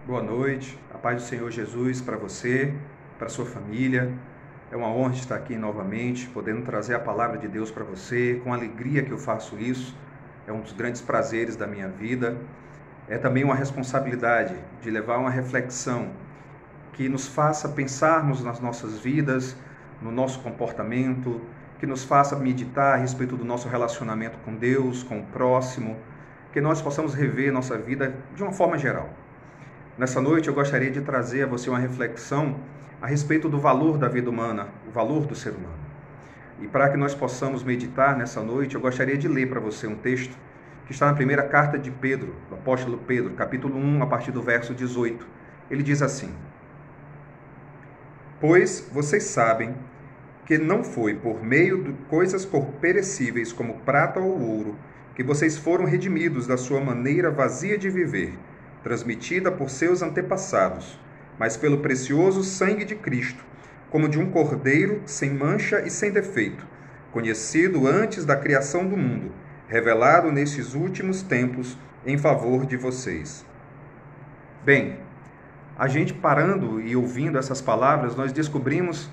Boa noite, a paz do Senhor Jesus para você, para sua família. É uma honra estar aqui novamente, podendo trazer a palavra de Deus para você, com alegria que eu faço isso. É um dos grandes prazeres da minha vida. É também uma responsabilidade de levar uma reflexão que nos faça pensarmos nas nossas vidas, no nosso comportamento, que nos faça meditar a respeito do nosso relacionamento com Deus, com o próximo, que nós possamos rever nossa vida de uma forma geral. Nessa noite eu gostaria de trazer a você uma reflexão a respeito do valor da vida humana, o valor do ser humano. E para que nós possamos meditar nessa noite, eu gostaria de ler para você um texto que está na primeira carta de Pedro, do apóstolo Pedro, capítulo 1, a partir do verso 18. Ele diz assim: Pois vocês sabem que não foi por meio de coisas perecíveis como prata ou ouro que vocês foram redimidos da sua maneira vazia de viver, transmitida por seus antepassados, mas pelo precioso sangue de Cristo, como de um cordeiro sem mancha e sem defeito, conhecido antes da criação do mundo, revelado nesses últimos tempos em favor de vocês. Bem, a gente parando e ouvindo essas palavras, nós descobrimos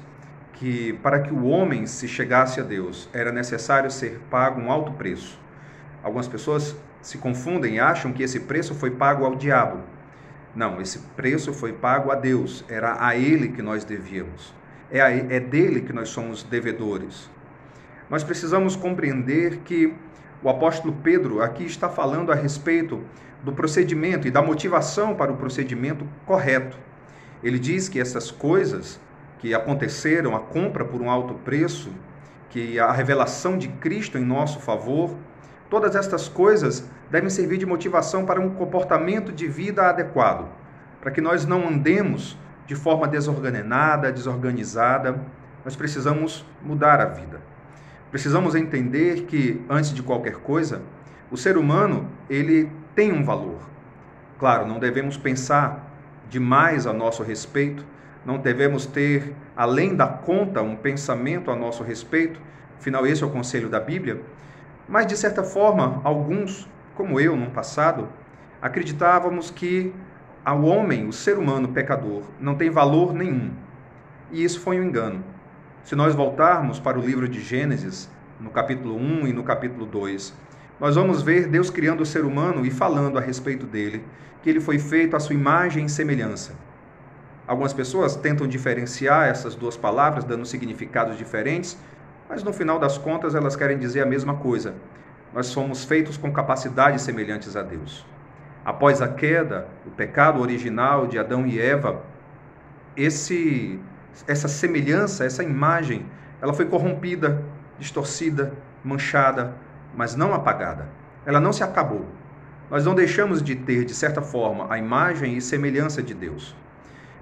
que para que o homem se chegasse a Deus, era necessário ser pago um alto preço. Algumas pessoas se confundem e acham que esse preço foi pago ao diabo. Não, esse preço foi pago a Deus, era a Ele que nós devíamos. É dele que nós somos devedores. Nós precisamos compreender que o apóstolo Pedro aqui está falando a respeito do procedimento e da motivação para o procedimento correto. Ele diz que essas coisas que aconteceram, a compra por um alto preço, que a revelação de Cristo em nosso favor, todas estas coisas devem servir de motivação para um comportamento de vida adequado, para que nós não andemos de forma desorganizada. Nós precisamos mudar a vida. Precisamos entender que, antes de qualquer coisa, o ser humano, ele tem um valor. Claro, não devemos pensar demais a nosso respeito, não devemos ter, além da conta, um pensamento a nosso respeito, afinal, esse é o conselho da Bíblia. Mas, de certa forma, alguns, como eu no passado, acreditávamos que ao homem, o ser humano pecador, não tem valor nenhum. E isso foi um engano. Se nós voltarmos para o livro de Gênesis, no capítulo 1 e no capítulo 2, nós vamos ver Deus criando o ser humano e falando a respeito dele, que ele foi feito à sua imagem e semelhança. Algumas pessoas tentam diferenciar essas duas palavras, dando significados diferentes, mas no final das contas elas querem dizer a mesma coisa. Nós somos feitos com capacidades semelhantes a Deus. Após a queda, o pecado original de Adão e Eva, essa semelhança, essa imagem, ela foi corrompida, distorcida, manchada, mas não apagada. Ela não se acabou. Nós não deixamos de ter, de certa forma, a imagem e semelhança de Deus.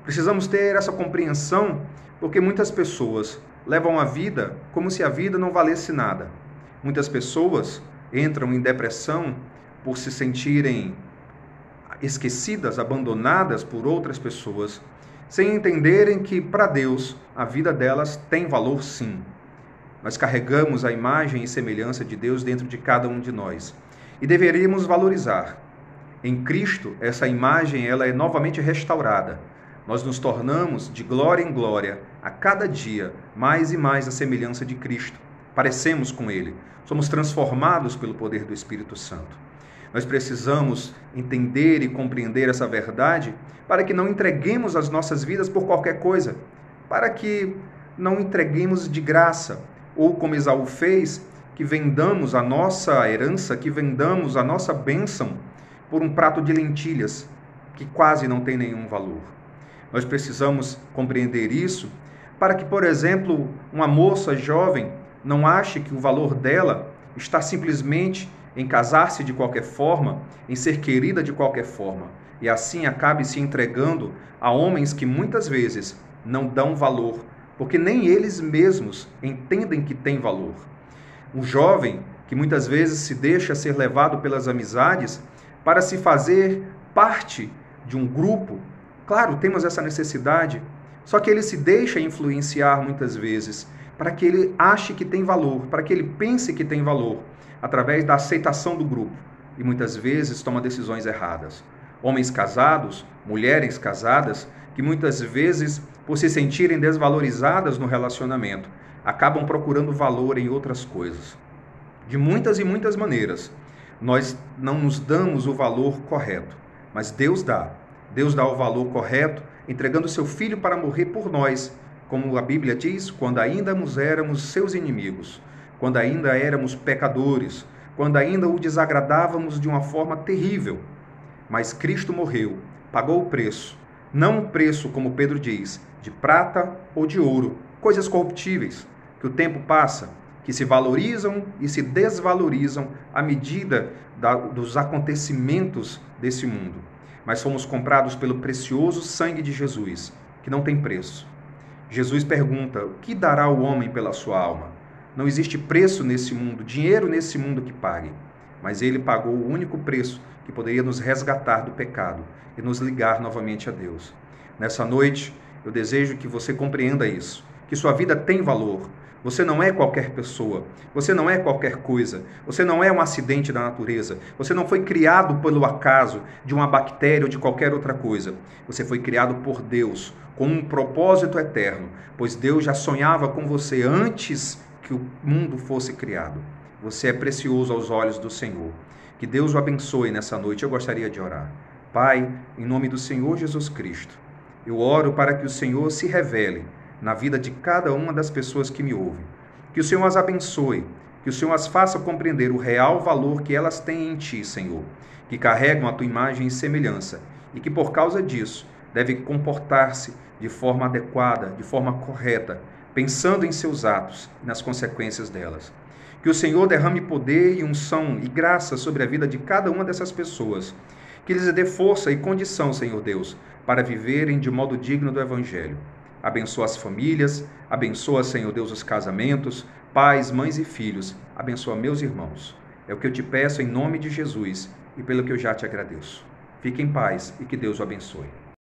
Precisamos ter essa compreensão, porque muitas pessoas levam a vida como se a vida não valesse nada. Muitas pessoas entram em depressão por se sentirem esquecidas, abandonadas por outras pessoas, sem entenderem que, para Deus, a vida delas tem valor sim. Nós carregamos a imagem e semelhança de Deus dentro de cada um de nós e deveríamos valorizar. Em Cristo, essa imagem ela é novamente restaurada. Nós nos tornamos, de glória em glória, a cada dia, mais e mais a semelhança de Cristo. Parecemos com Ele. Somos transformados pelo poder do Espírito Santo. Nós precisamos entender e compreender essa verdade para que não entreguemos as nossas vidas por qualquer coisa, para que não entreguemos de graça, ou como Esaú fez, que vendamos a nossa herança, que vendamos a nossa bênção por um prato de lentilhas, que quase não tem nenhum valor. Nós precisamos compreender isso para que, por exemplo, uma moça jovem não ache que o valor dela está simplesmente em casar-se de qualquer forma, em ser querida de qualquer forma, e assim acabe se entregando a homens que muitas vezes não dão valor, porque nem eles mesmos entendem que tem valor. Um jovem que muitas vezes se deixa ser levado pelas amizades para se fazer parte de um grupo. Claro, temos essa necessidade, só que ele se deixa influenciar muitas vezes para que ele ache que tem valor, para que ele pense que tem valor, através da aceitação do grupo, e muitas vezes toma decisões erradas. Homens casados, mulheres casadas, que muitas vezes, por se sentirem desvalorizadas no relacionamento, acabam procurando valor em outras coisas. De muitas e muitas maneiras, nós não nos damos o valor correto, mas Deus dá. Deus dá o valor correto, entregando seu Filho para morrer por nós, como a Bíblia diz, quando ainda éramos seus inimigos, quando ainda éramos pecadores, quando ainda o desagradávamos de uma forma terrível. Mas Cristo morreu, pagou o preço, não um preço, como Pedro diz, de prata ou de ouro, coisas corruptíveis, que o tempo passa, que se valorizam e se desvalorizam à medida dos acontecimentos desse mundo. Mas fomos comprados pelo precioso sangue de Jesus, que não tem preço. Jesus pergunta: o que dará o homem pela sua alma? Não existe preço nesse mundo, dinheiro nesse mundo que pague. Mas ele pagou o único preço que poderia nos resgatar do pecado e nos ligar novamente a Deus. Nessa noite, eu desejo que você compreenda isso, que sua vida tem valor. Você não é qualquer pessoa, você não é qualquer coisa, você não é um acidente da natureza, você não foi criado pelo acaso de uma bactéria ou de qualquer outra coisa. Você foi criado por Deus, com um propósito eterno, pois Deus já sonhava com você antes que o mundo fosse criado. Você é precioso aos olhos do Senhor. Que Deus o abençoe nessa noite. Eu gostaria de orar. Pai, em nome do Senhor Jesus Cristo, eu oro para que o Senhor se revele na vida de cada uma das pessoas que me ouvem. Que o Senhor as abençoe, que o Senhor as faça compreender o real valor que elas têm em Ti, Senhor, que carregam a Tua imagem e semelhança, e que por causa disso devem comportar-se de forma adequada, de forma correta, pensando em seus atos e nas consequências delas. Que o Senhor derrame poder e unção e graça sobre a vida de cada uma dessas pessoas. Que lhes dê força e condição, Senhor Deus, para viverem de modo digno do Evangelho. Abençoa as famílias, abençoa, Senhor Deus, os casamentos, pais, mães e filhos. Abençoa meus irmãos. É o que eu te peço em nome de Jesus e pelo que eu já te agradeço. Fique em paz e que Deus o abençoe.